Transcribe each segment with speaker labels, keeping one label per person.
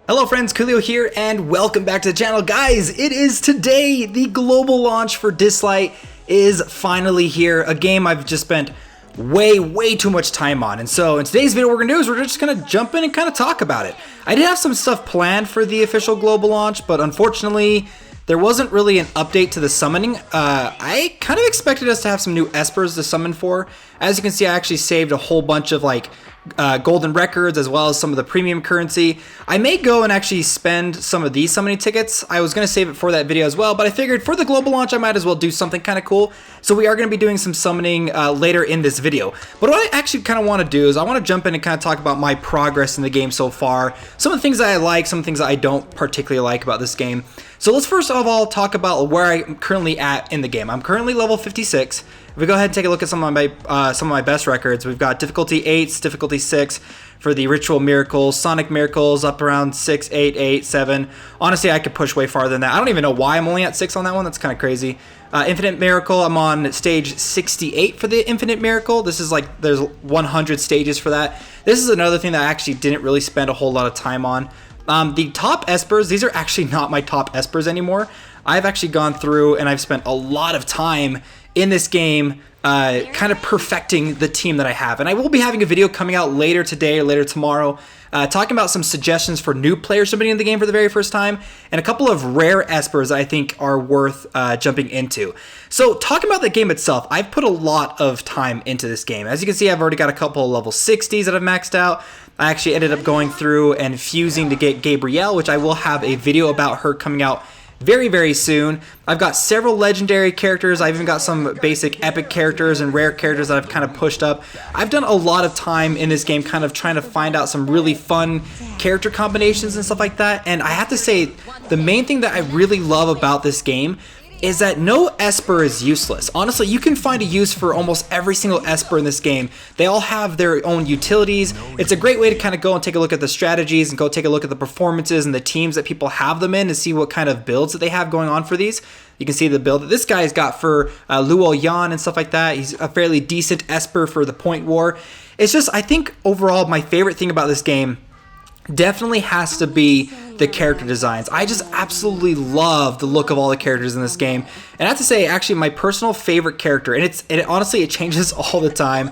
Speaker 1: Hello friends, Koolio here and welcome back to the channel. Guys, it is today. The global launch for DISLYTE is finally here. A game I've just spent way too much time on. And so in today's video, what we're gonna do is we're just gonna jump in and kind of talk about it. I did have some stuff planned for the official global launch, but unfortunately, there wasn't really an update to the summoning. I kind of expected us to have some new espers to summon for. As you can see, I actually saved a whole bunch of golden records as well as some of the premium currency. I may go and actually spend some of these summoning tickets. I was going to save it for that video as well, but I figured for the global launch I might as well do something kind of cool. So we are going to be doing some summoning later in this video. But what I actually kind of want to do is I want to jump in and kind of talk about my progress in the game so far. Some of the things that I like, some things that I don't particularly like about this game. So let's first of all talk about where I'm currently at in the game. I'm currently level 56. If we go ahead and take a look at some of my best records, we've got difficulty 8, difficulty 6 for the ritual miracles, sonic miracles up around 6, 8, 8, 7. Honestly, I could push way farther than that. I don't even know why I'm only at 6 on that one. That's kind of crazy. Infinite miracle, I'm on stage 68 for the infinite miracle. This is like there's 100 stages for that. This is another thing that I actually didn't really spend a whole lot of time on. The top espers, these are actually not my top espers anymore. I've actually gone through and I've spent a lot of time in this game kind of perfecting the team that I have. And I will be having a video coming out later today or later tomorrow talking about some suggestions for new players jumping into the game for the very first time and a couple of rare espers that I think are worth jumping into. So talking about the game itself, I've put a lot of time into this game. As you can see, I've already got a couple of level 60s that I've maxed out. I actually ended up going through and fusing to get Gabrielle, which I will have a video about her coming out very soon. I've got several legendary characters. I've even got some basic epic characters and rare characters that I've kind of pushed up. I've done a lot of time in this game kind of trying to find out some really fun character combinations and stuff like that. And I have to say, the main thing that I really love about this game is that no esper is useless. Honestly, you can find a use for almost every single esper in this game. They all have their own utilities. It's a great way to kind of go and take a look at the strategies and go take a look at the performances and the teams that people have them in to see what kind of builds that they have going on for these. You can see the build that this guy's got for Luo Yan and stuff like that. He's a fairly decent esper for the point war. It's just, I think overall my favorite thing about this game definitely has to be the character designs. I just absolutely love the look of all the characters in this game. And I have to say, actually, my personal favorite character, and honestly, it changes all the time.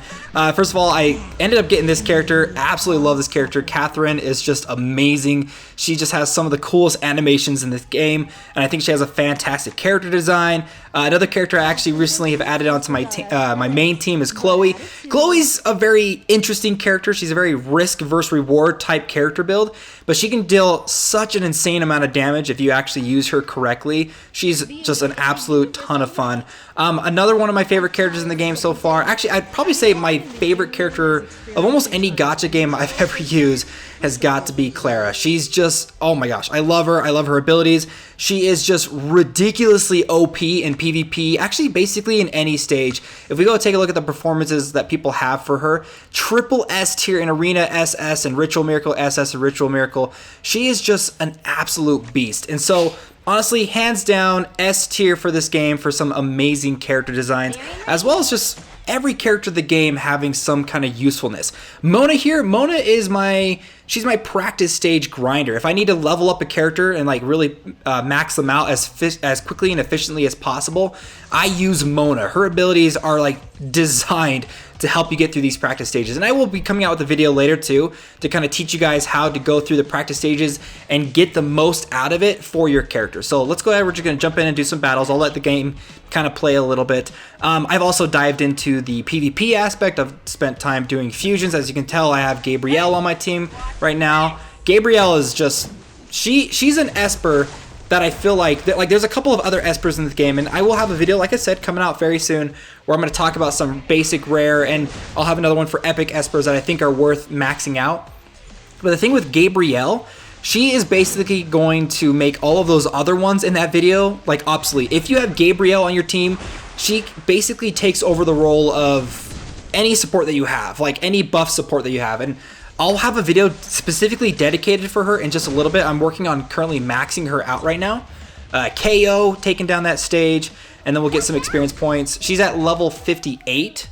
Speaker 1: First of all, I ended up getting this character. Absolutely love this character. Catherine is just amazing. She just has some of the coolest animations in this game, and I think she has a fantastic character design. Another character I actually recently have added onto my main team is Chloe. Chloe's a very interesting character. She's a very risk versus reward type character build, but she can deal such an insane amount of damage if you actually use her correctly. She's just an absolute ton of fun. Another one of my favorite characters in the game so far, actually I'd probably say my favorite character of almost any gacha game I've ever used has got to be Clara. She's just, oh my gosh, I love her. I love her abilities. She is just ridiculously OP in PvP, actually basically in any stage. If we go take a look at the performances that people have for her, triple S tier in Arena SS and Ritual Miracle SS and Ritual Miracle, she is just an absolute beast. And so honestly, hands down, S tier for this game for some amazing character designs, as well as just every character of the game having some kind of usefulness. Mona here, Mona is she's my practice stage grinder. If I need to level up a character and like really max them out as quickly and efficiently as possible, I use Mona. Her abilities are like designed to help you get through these practice stages. And I will be coming out with a video later too to kind of teach you guys how to go through the practice stages and get the most out of it for your character. So let's go ahead, we're just gonna jump in and do some battles. I'll let the game kind of play a little bit. I've also dived into the PvP aspect. I've spent time doing fusions. As you can tell, I have Gabrielle on my team right now. Gabrielle is just, she's an esper that I feel like there's a couple of other espers in the game, and I will have a video, like I said, coming out very soon where I'm going to talk about some basic rare, and I'll have another one for epic espers that I think are worth maxing out. But the thing with Gabrielle, she is basically going to make all of those other ones in that video like obsolete. If you have Gabrielle on your team, she basically takes over the role of any support that you have, like any buff support that you have. And I'll have a video specifically dedicated for her in just a little bit. I'm working on currently maxing her out right now. KO, taking down that stage, and then we'll get some experience points. She's at level 58.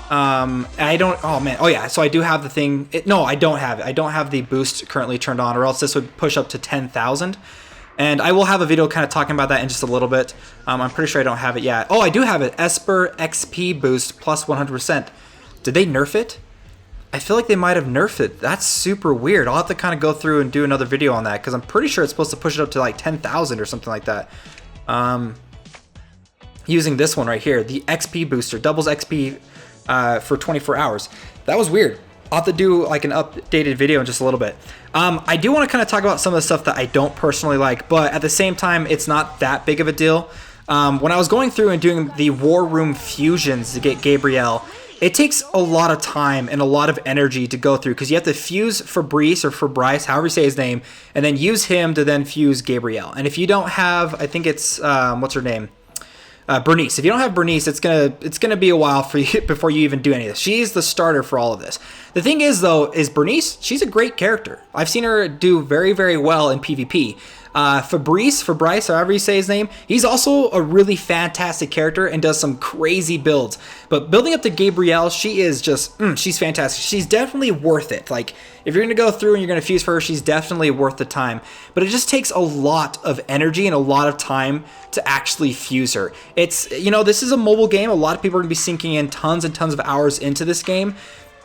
Speaker 1: I don't, oh man, oh yeah, so I do have the thing, no, I don't have it. I don't have the boost currently turned on, or else this would push up to 10,000. And I will have a video kind of talking about that in just a little bit. I'm pretty sure I don't have it yet. Oh, I do have it, Esper XP boost plus 100%. Did they nerf it? I feel like they might have nerfed it. That's super weird. I'll have to kind of go through and do another video on that, because I'm pretty sure it's supposed to push it up to like 10,000 or something like that. Using this one right here, the XP booster, doubles XP for 24 hours. That was weird. I'll have to do like an updated video in just a little bit. I do want to kind of talk about some of the stuff that I don't personally like, but at the same time, it's not that big of a deal. When I was going through and doing the War Room fusions to get Gabrielle, it takes a lot of time and a lot of energy to go through, because you have to fuse Fabrice or Fabrice, however you say his name, and then use him to then fuse Gabrielle. And if you don't have, I think it's, what's her name? Bernice. If you don't have Bernice, it's gonna be a while for you before you even do any of this. She's the starter for all of this. The thing is, though, is Bernice, she's a great character. I've seen her do very, very well in PvP. Fabrice, however you say his name, he's also a really fantastic character and does some crazy builds. But building up to Gabrielle, she is just, she's fantastic. She's definitely worth it. Like, if you're going to go through and you're going to fuse for her, she's definitely worth the time. But it just takes a lot of energy and a lot of time to actually fuse her. It's, you know, this is a mobile game. A lot of people are going to be sinking in tons and tons of hours into this game.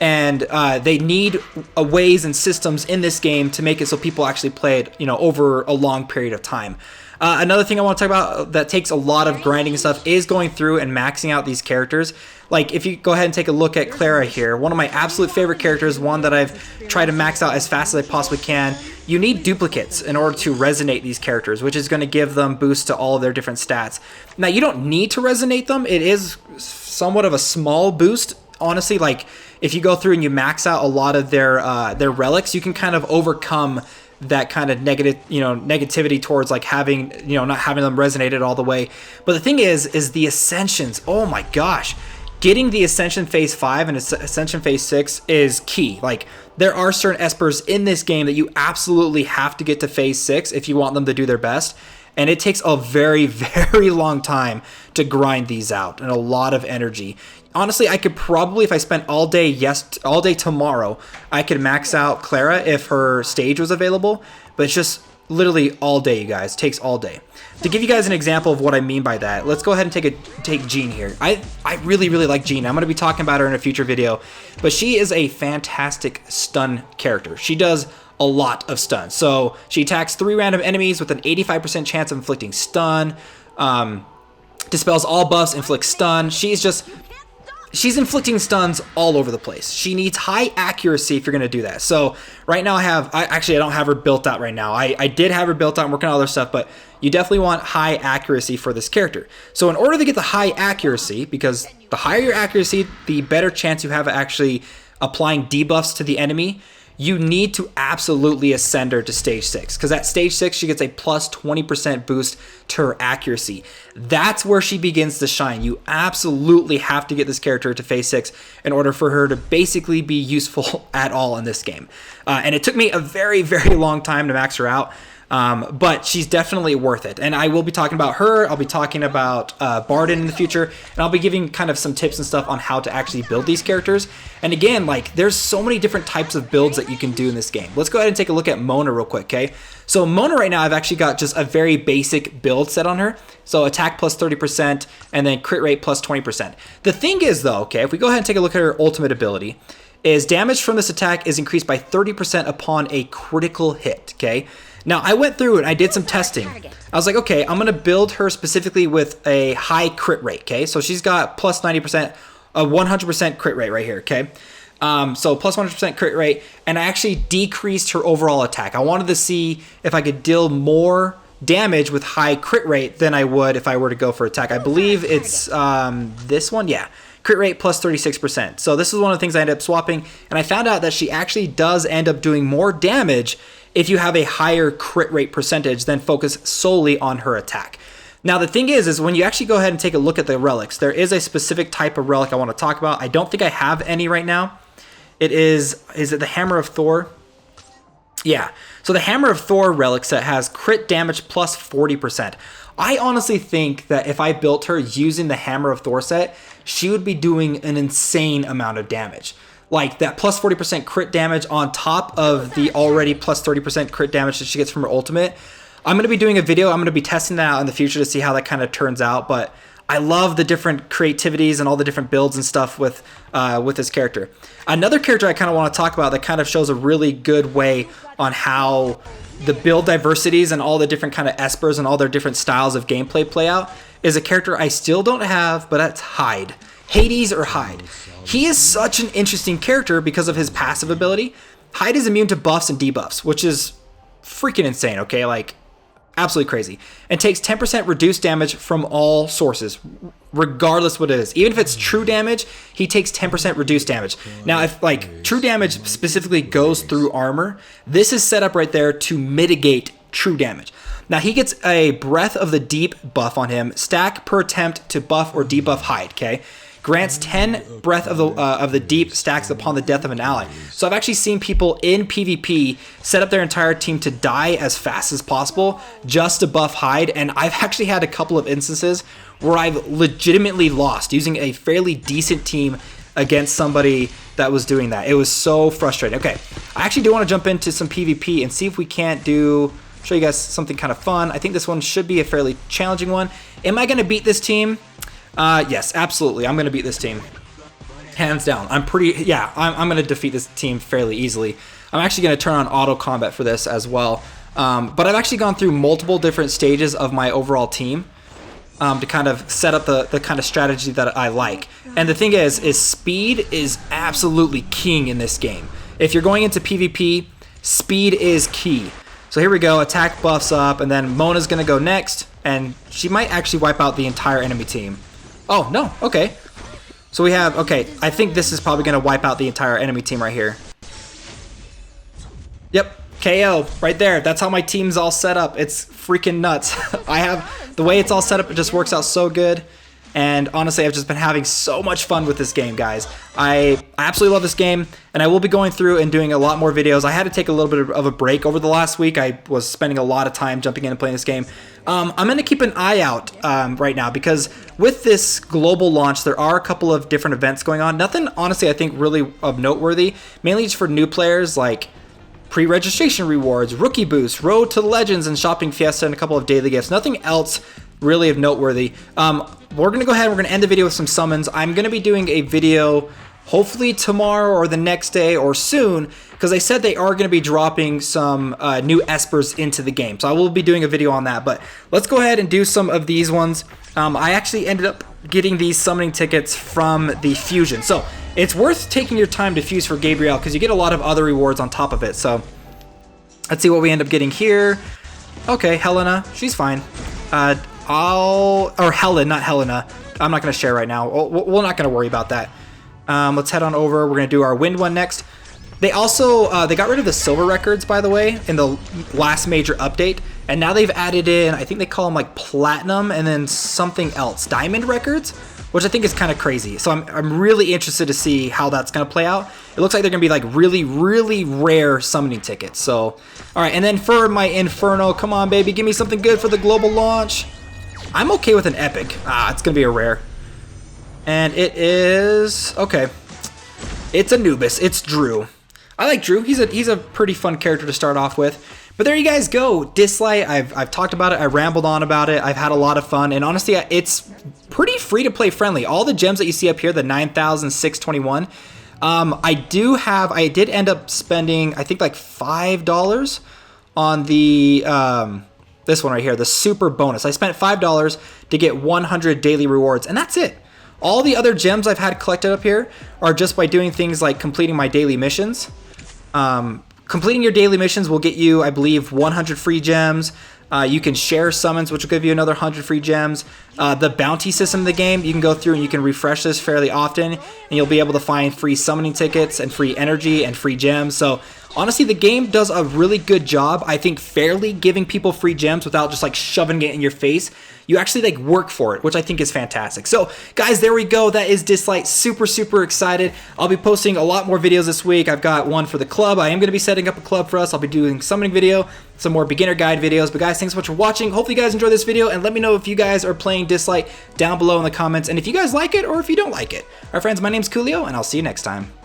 Speaker 1: And they need ways and systems in this game to make it so people actually play it, you know, over a long period of time. Another thing I want to talk about that takes a lot of grinding and stuff is going through and maxing out these characters. Like, if you go ahead and take a look at Clara here, one of my absolute favorite characters, one that I've tried to max out as fast as I possibly can. You need duplicates in order to resonate these characters, which is going to give them boosts to all of their different stats. Now, you don't need to resonate them. It is somewhat of a small boost. Honestly, like, if you go through and you max out a lot of their relics, you can kind of overcome that kind of negativity towards like having, not having them resonated all the way. But the thing is the Ascensions. Oh my gosh. Getting the Ascension Phase 5 and Ascension Phase 6 is key. Like, there are certain Espers in this game that you absolutely have to get to Phase 6 if you want them to do their best. And it takes a very, very long time to grind these out and a lot of energy. Honestly, I could probably, if I spent all day tomorrow, I could max out Clara if her stage was available. But it's just literally all day, you guys. It takes all day. To give you guys an example of what I mean by that, let's go ahead and take Jean here. I really, really like Jean. I'm going to be talking about her in a future video. But she is a fantastic stun character. She does a lot of stun. So she attacks 3 random enemies with an 85% chance of inflicting stun. Dispels all buffs, inflicts stun. She's inflicting stuns all over the place. She needs high accuracy if you're going to do that. So right now I don't have her built out right now. I did have her built out and working on other stuff, but you definitely want high accuracy for this character. So in order to get the high accuracy, because the higher your accuracy, the better chance you have of actually applying debuffs to the enemy, you need to absolutely ascend her to stage 6, because at stage 6 she gets a plus 20% boost to her accuracy. That's where she begins to shine. You absolutely have to get this character to phase 6 in order for her to basically be useful at all in this game. And it took me a very, very long time to max her out. But she's definitely worth it. And I will be talking about her. I'll be talking about Barden in the future. And I'll be giving kind of some tips and stuff on how to actually build these characters. And again, like, there's so many different types of builds that you can do in this game. Let's go ahead and take a look at Mona real quick, okay? So Mona right now, I've actually got just a very basic build set on her. So attack plus 30% and then crit rate plus 20%. The thing is though, okay, if we go ahead and take a look at her ultimate ability, is damage from this attack is increased by 30% upon a critical hit, okay? Now, I went through and I did some testing. I was like, okay, I'm going to build her specifically with a high crit rate, okay? So she's got plus 90%, a 100% crit rate right here, okay? So plus 100% crit rate, and I actually decreased her overall attack. I wanted to see if I could deal more damage with high crit rate than I would if I were to go for attack. I believe it's this one, yeah. Crit rate plus 36%. So this is one of the things I ended up swapping, and I found out that she actually does end up doing more damage if you have a higher crit rate percentage than focus solely on her attack. Now the thing is when you actually go ahead and take a look at the relics, there is a specific type of relic I want to talk about. I don't think I have any right now. Is it the Hammer of Thor? Yeah, so the Hammer of Thor relic set has crit damage plus 40%. I honestly think that if I built her using the Hammer of Thor set, she would be doing an insane amount of damage. Like that plus 40% crit damage on top of the already plus 30% crit damage that she gets from her ultimate. I'm going to be doing a video. I'm going to be testing that out in the future to see how that kind of turns out. But I love the different creativities and all the different builds and stuff with this character. Another character I kind of want to talk about that kind of shows a really good way on how the build diversities and all the different kind of espers and all their different styles of gameplay play out is a character I still don't have, but that's Hyde. Hades or Hyde. He is such an interesting character because of his passive ability. Hyde is immune to buffs and debuffs, which is freaking insane, okay? Like, absolutely crazy. And takes 10% reduced damage from all sources, regardless what it is. Even if it's true damage, he takes 10% reduced damage. Now, if like true damage specifically goes through armor, this is set up right there to mitigate true damage. Now, he gets a Breath of the Deep buff on him, stack per attempt to buff or debuff Hyde, okay? Grants 10 Breath of the Deep stacks upon the death of an ally. So I've actually seen people in PvP set up their entire team to die as fast as possible just to buff Hyde, and I've actually had a couple of instances where I've legitimately lost using a fairly decent team against somebody that was doing that. It was so frustrating. Okay, I actually do want to jump into some PvP and see if we can't show you guys something kind of fun. I think this one should be a fairly challenging one. Am I going to beat this team? Yes, absolutely. I'm going to beat this team. Hands down. I'm going to defeat this team fairly easily. I'm actually going to turn on auto combat for this as well. But I've actually gone through multiple different stages of my overall team to kind of set up the kind of strategy that I like. And the thing is speed is absolutely king in this game. If you're going into PvP, speed is key. So here we go. Attack buffs up, and then Mona's going to go next, and she might actually wipe out the entire enemy team. Oh, no. Okay. So we have... Okay, I think this is probably going to wipe out the entire enemy team right here. Yep. KO. Right there. That's how my team's all set up. It's freaking nuts. I have... The way it's all set up, it just works out so good. And honestly, I've just been having so much fun with this game, guys. I absolutely love this game, and I will be going through and doing a lot more videos. I had to take a little bit of a break over the last week. I was spending a lot of time jumping in and playing this game. I'm going to keep an eye out right now because with this global launch, there are a couple of different events going on. Nothing, honestly, I think really of noteworthy, mainly just for new players like pre-registration rewards, rookie boosts, road to legends, and shopping fiesta, and a couple of daily gifts. Nothing else really of noteworthy. We're going to go ahead and we're going to end the video with some summons. I'm going to be doing a video hopefully tomorrow or the next day or soon because they said they are going to be dropping some new espers into the game. So I will be doing a video on that. But let's go ahead and do some of these ones. I actually ended up getting these summoning tickets from the fusion. So it's worth taking your time to fuse for Gabrielle because you get a lot of other rewards on top of it. So let's see what we end up getting here. Okay, Helena, she's fine. Helen, not Helena. I'm not going to share right now. We're not going to worry about that. Let's head on over. We're going to do our wind one next. They also, they got rid of the silver records, by the way, in the last major update. And now they've added in, I think they call them like platinum and then something else, diamond records, which I think is kind of crazy. So I'm really interested to see how that's going to play out. It looks like they're going to be like really, really rare summoning tickets. So, all right. And then for my Inferno, come on, baby, give me something good for the global launch. I'm okay with an epic. It's going to be a rare. And it is... Okay. It's Anubis. It's Drew. I like Drew. He's a pretty fun character to start off with. But there you guys go. DISLYTE. I've talked about it. I rambled on about it. I've had a lot of fun. And honestly, it's pretty free-to-play friendly. All the gems that you see up here, the 9,621, I did end up spending, I think, like $5 on the... this one right here, the super bonus. I spent $5 to get 100 daily rewards, and that's it. All the other gems I've had collected up here are just by doing things like completing my daily missions. Completing your daily missions will get you, I believe, 100 free gems. You can share summons, which will give you another 100 free gems. The bounty system of the game, you can go through and you can refresh this fairly often, and you'll be able to find free summoning tickets and free energy and free gems. So honestly, the game does a really good job, I think, fairly giving people free gems without just like shoving it in your face. You actually like work for it, which I think is fantastic. So guys, there we go. That is DISLYTE. Super excited. I'll be posting a lot more videos this week. I've got one for the club. I am going to be setting up a club for us. I'll be doing summoning video, some more beginner guide videos. But guys, thanks so much for watching. Hopefully you guys enjoyed this video, and let me know if you guys are playing DISLYTE down below in the comments, and if you guys like it or if you don't like it. All right, friends, my name's Koolio, and I'll see you next time.